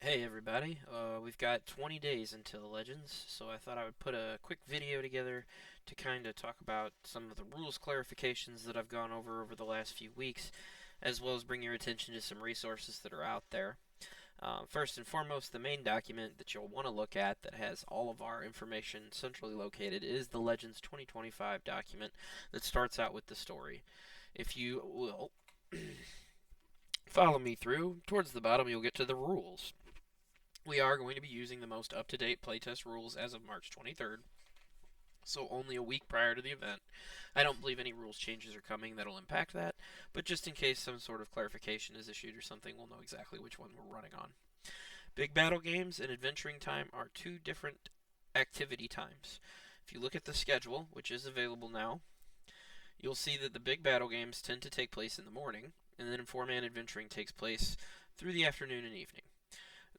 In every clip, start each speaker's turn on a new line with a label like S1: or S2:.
S1: Hey everybody, we've got 20 days until Legends, so I thought I would put a quick video together to kind of talk about some of the rules clarifications that I've gone over the last few weeks, as well as bring your attention to some resources that are out there. First and foremost, the main document that you'll want to look at that has all of our information centrally located is the Legends 2025 document that starts out with the story. If you will follow me through, towards the bottom you'll get to the rules. We are going to be using the most up-to-date playtest rules as of March 23rd, so only a week prior to the event. I don't believe any rules changes are coming that'll impact that, but just in case some sort of clarification is issued or something, we'll know exactly which one we're running on. Big battle games and adventuring time are two different activity times. If you look at the schedule, which is available now, you'll see that the big battle games tend to take place in the morning, and then 4-man adventuring takes place through the afternoon and evening.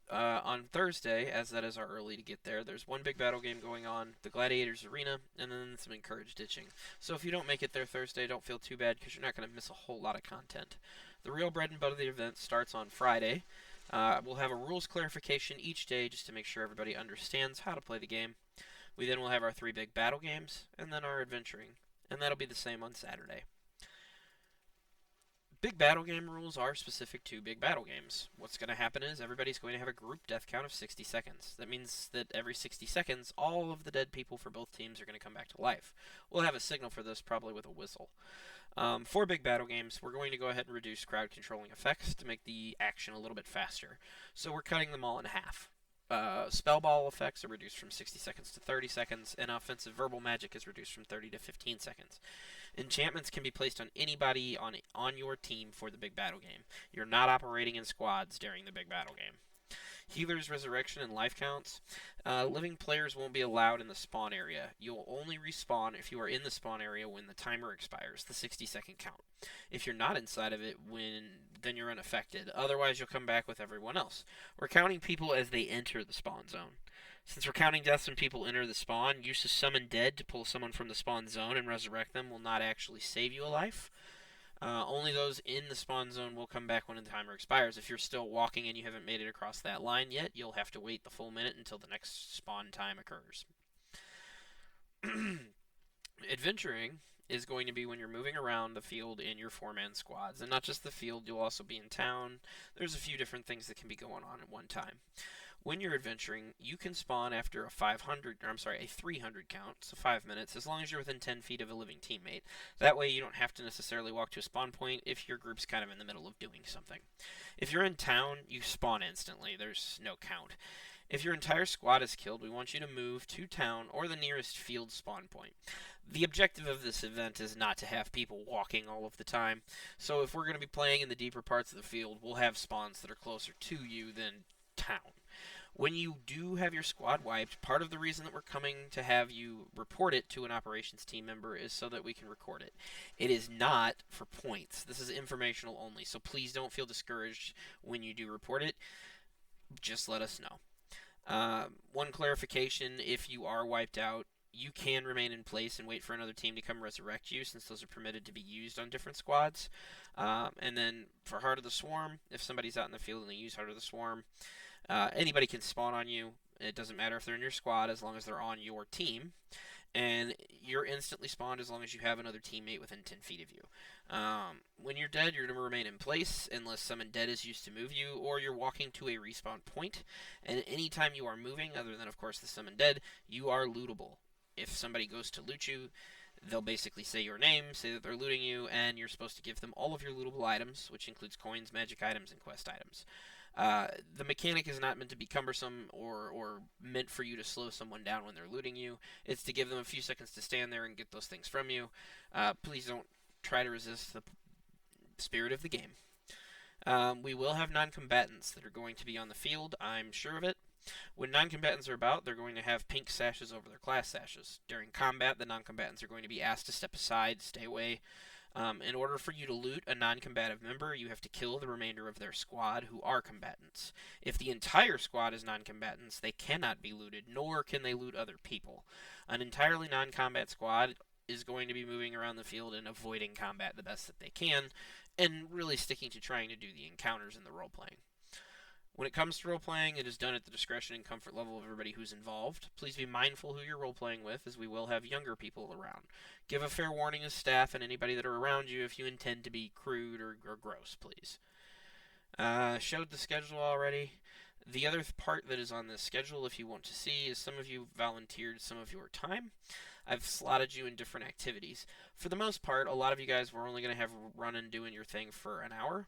S1: On Thursday, as that is our early to get there, there's one big battle game going on, the Gladiators Arena, and then some encouraged ditching. So if you don't make it there Thursday, don't feel too bad because you're not going to miss a whole lot of content. The real bread and butter of the event starts on Friday. We'll have a rules clarification each day just to make sure everybody understands how to play the game. We then will have our 3 big battle games, and then our adventuring, and that'll be the same on Saturday. Big battle game rules are specific to big battle games. What's going to happen is everybody's going to have a group death count of 60 seconds. That means that every 60 seconds, all of the dead people for both teams are going to come back to life. We'll have a signal for this, probably with a whistle. For big battle games, we're going to go ahead and reduce crowd controlling effects to make the action a little bit faster. So we're cutting them all in half. Spell ball effects are reduced from 60 seconds to 30 seconds, and offensive verbal magic is reduced from 30 to 15 seconds. Enchantments can be placed on anybody on your team for the big battle game. You're not operating in squads during the big battle game. Healers, resurrection, and life counts. Living players won't be allowed in the spawn area. You'll only respawn if you are in the spawn area when the timer expires, the 60-second count. If you're not inside of it, then you're unaffected. Otherwise, you'll come back with everyone else. We're counting people as they enter the spawn zone. Since we're counting deaths when people enter the spawn, use of Summon Dead to pull someone from the spawn zone and resurrect them will not actually save you a life. Only those in the spawn zone will come back when the timer expires. If you're still walking and you haven't made it across that line yet, you'll have to wait the full minute until the next spawn time occurs. Adventuring is going to be when you're moving around the field in your 4-man squads. And not just the field, you'll also be in town. There's a few different things that can be going on at one time. When you're adventuring, you can spawn after a 300 count, so 5 minutes, as long as you're within 10 feet of a living teammate. That way you don't have to necessarily walk to a spawn point if your group's kind of in the middle of doing something. If you're in town, you spawn instantly. There's no count. If your entire squad is killed, we want you to move to town or the nearest field spawn point. The objective of this event is not to have people walking all of the time, so if we're going to be playing in the deeper parts of the field, we'll have spawns that are closer to you than town. When you do have your squad wiped, part of the reason that we're coming to have you report it to an operations team member is so that we can record it. It is not for points. This is informational only, so please don't feel discouraged when you do report it. Just let us know. One clarification, if you are wiped out, you can remain in place and wait for another team to come resurrect you, since those are permitted to be used on different squads. And then for Heart of the Swarm, if somebody's out in the field and they use Heart of the Swarm, anybody can spawn on you. It doesn't matter if they're in your squad as long as they're on your team. And you're instantly spawned as long as you have another teammate within 10 feet of you. When you're dead, you're going to remain in place unless Summon Dead is used to move you, or you're walking to a respawn point. And anytime you are moving, other than, of course, the Summon Dead, you are lootable. If somebody goes to loot you, they'll basically say your name, say that they're looting you, and you're supposed to give them all of your lootable items, which includes coins, magic items, and quest items. The mechanic is not meant to be cumbersome or meant for you to slow someone down when they're looting you. It's to give them a few seconds to stand there and get those things from you. Please don't try to resist the spirit of the game. We will have non-combatants that are going to be on the field, I'm sure of it. When non-combatants are about, they're going to have pink sashes over their class sashes. During combat, the non-combatants are going to be asked to step aside, stay away. In order for you to loot a non-combative member, you have to kill the remainder of their squad who are combatants. If the entire squad is non-combatants, they cannot be looted, nor can they loot other people. An entirely non-combat squad is going to be moving around the field and avoiding combat the best that they can, and really sticking to trying to do the encounters in the role-playing. When it comes to role-playing, it is done at the discretion and comfort level of everybody who's involved. Please be mindful who you're role-playing with, as we will have younger people around. Give a fair warning as staff and anybody that are around you if you intend to be crude or gross, please. Showed the schedule already. The other part that is on this schedule, if you want to see, is some of you volunteered some of your time. I've slotted you in different activities. For the most part, a lot of you guys were only going to have running doing your thing for an hour.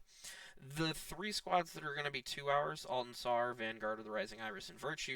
S1: The 3 squads that are going to be 2 hours, Alton Sar, Vanguard of the Rising Iris, and Virtue,